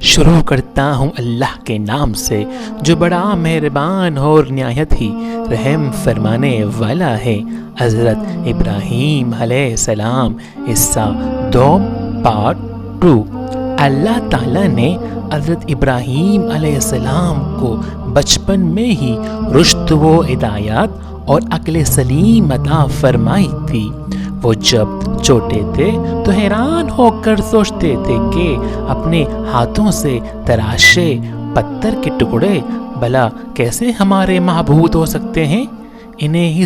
شروع کرتا ہوں اللہ کے نام سے جو بڑا مہربان اور نہایت ہی رحم فرمانے والا ہے۔ حضرت ابراہیم علیہ السلام حصہ دوم پارٹ 2۔ اللہ تعالیٰ نے حضرت ابراہیم علیہ السلام کو بچپن میں ہی رشد و ہدایات اور عقل سلیم عطا فرمائی تھی۔ وہ جب چھوٹے تھے تو حیران ہو کر سوچتے تھے کہ اپنے ہاتھوں سے تراشے پتھر کے ٹکڑے بھلا کیسے ہمارے معبود ہو سکتے ہیں۔ انہیں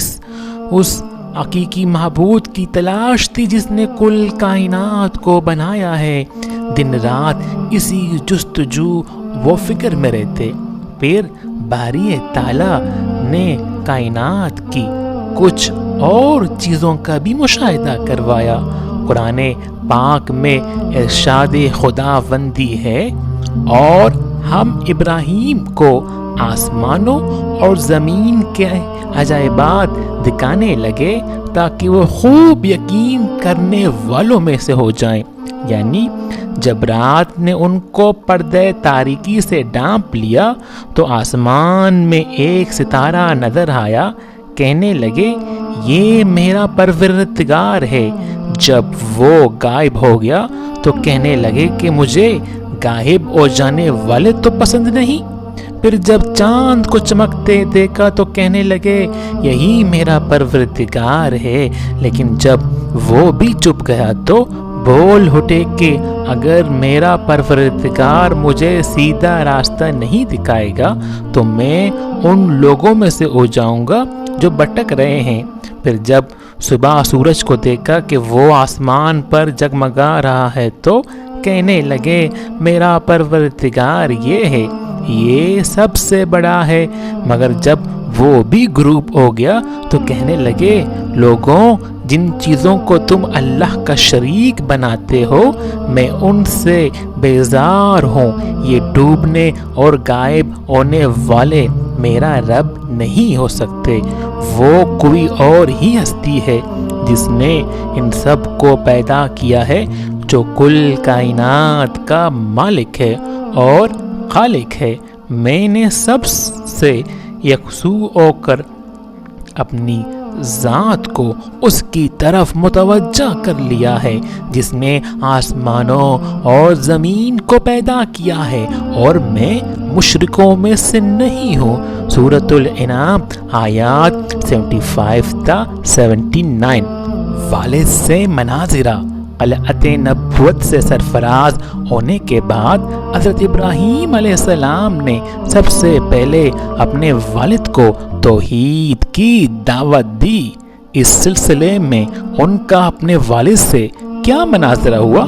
اس حقیقی معبود کی تلاش تھی جس نے کل کائنات کو بنایا ہے۔ دن رات اسی جستجو و فکر میں رہتے۔ پھر باری تعالیٰ نے کائنات کی کچھ اور چیزوں کا بھی مشاہدہ کروایا۔ قرآن پاک میں ارشاد خداوندی ہے، اور ہم ابراہیم کو آسمانوں اور زمین کے عجائبات دکھانے لگے تاکہ وہ خوب یقین کرنے والوں میں سے ہو جائیں۔ یعنی جب رات نے ان کو پردے تاریکی سے ڈھانپ لیا تو آسمان میں ایک ستارہ نظر آیا۔ کہنے لگے یہ میرا پروردگار ہے۔ جب وہ غائب ہو گیا تو کہنے لگے کہ مجھے غائب ہو جانے والے تو پسند نہیں۔ پھر جب چاند کو چمکتے دیکھا تو کہنے لگے یہی میرا پروردگار ہے۔ لیکن جب وہ بھی چھپ گیا تو بول اٹھے کہ اگر میرا پروردگار مجھے سیدھا راستہ نہیں دکھائے گا تو میں ان لوگوں میں سے ہو جاؤں گا جو بھٹک رہے ہیں۔ پھر جب صبح سورج کو دیکھا کہ وہ آسمان پر جگمگا رہا ہے تو کہنے لگے میرا پروردگار یہ ہے، یہ سب سے بڑا ہے۔ مگر جب وہ بھی غروب ہو گیا تو کہنے لگے لوگوں، جن چیزوں کو تم اللہ کا شریک بناتے ہو میں ان سے بیزار ہوں۔ یہ ڈوبنے اور غائب ہونے والے میرا رب نہیں ہو سکتے۔ وہ کوئی اور ہی ہستی ہے جس نے ان سب کو پیدا کیا ہے، جو کل کائنات کا مالک ہے اور خالق ہے۔ میں نے سب سے یکسو ہو کر اپنی ذات کو اس کی طرف متوجہ کر لیا ہے جس نے آسمانوں اور زمین کو پیدا کیا ہے، اور میں مشرکوں میں سے نہیں ہوں۔ سورۃ الانعام آیات 75 تا 79۔ والد سے مناظرہ۔ قلعت نبوت سے سرفراز ہونے کے بعد حضرت ابراہیم علیہ السلام نے سب سے پہلے اپنے والد کو توحید کی دعوت دی۔ اس سلسلے میں ان کا اپنے والد سے کیا مناظرہ ہوا،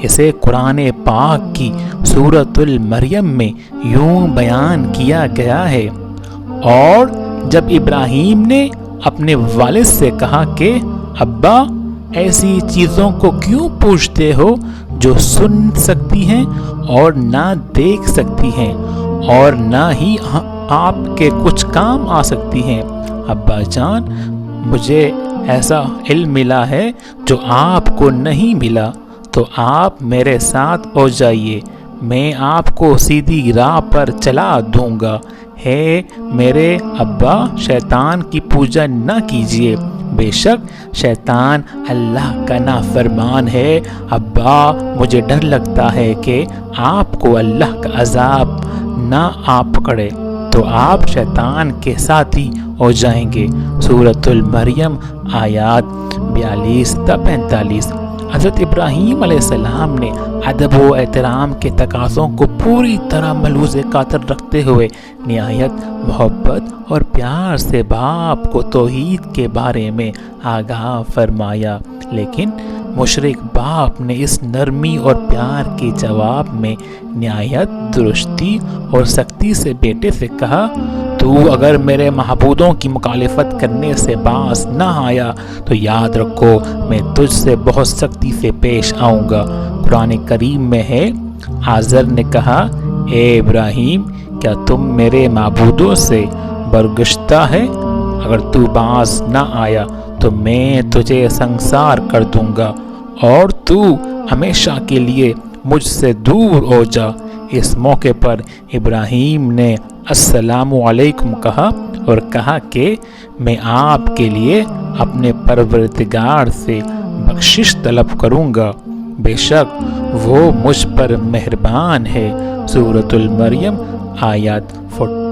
اسے قرآن پاک کی سورۃ المریم میں یوں بیان کیا گیا ہے۔ اور جب ابراہیم نے اپنے والد سے کہا کہ ابا، ایسی چیزوں کو کیوں پوچھتے ہو جو سن سکتی ہیں اور نہ دیکھ سکتی ہیں اور نہ ہی آپ کے کچھ کام آ سکتی ہیں؟ ابا جان، مجھے ایسا علم ملا ہے جو آپ کو نہیں ملا، تو آپ میرے ساتھ ہو جائیے، میں آپ کو سیدھی راہ پر چلا دوں گا۔ ہے میرے ابا، شیطان کی پوجا نہ کیجیے، بے شک شیطان اللہ کا نافرمان ہے۔ ابا، مجھے ڈر لگتا ہے کہ آپ کو اللہ کا عذاب نہ آ پکڑے تو آپ شیطان کے ساتھی ہو جائیں گے۔ سورۃ المریم آیات 42 تا 45۔ حضرت ابراہیم علیہ السلام نے ادب و احترام کے تقاضوں کو پوری طرح ملحوظ خاطر رکھتے ہوئے نہایت محبت اور پیار سے باپ کو توحید کے بارے میں آگاہ فرمایا، لیکن مشرک باپ نے اس نرمی اور پیار کے جواب میں نہایت درستی اور سختی سے بیٹے سے کہا، تو اگر میرے معبودوں کی مخالفت کرنے سے باز نہ آیا تو یاد رکھو میں تجھ سے بہت سختی سے پیش آؤں گا۔ قرآن کریم میں ہے، آزر نے کہا، اے ابراہیم، کیا تم میرے معبودوں سے برگشتہ ہے؟ اگر تو باز نہ آیا تو میں تجھے سنسار کر دوں گا اور تو ہمیشہ کے لیے مجھ سے دور ہو جا۔ اس موقع پر ابراہیم نے السلام علیکم کہا اور کہا کہ میں آپ کے لیے اپنے پروردگار سے بخشش طلب کروں گا، بے شک وہ مجھ پر مہربان ہے۔ سورۃ المریم آیات 40۔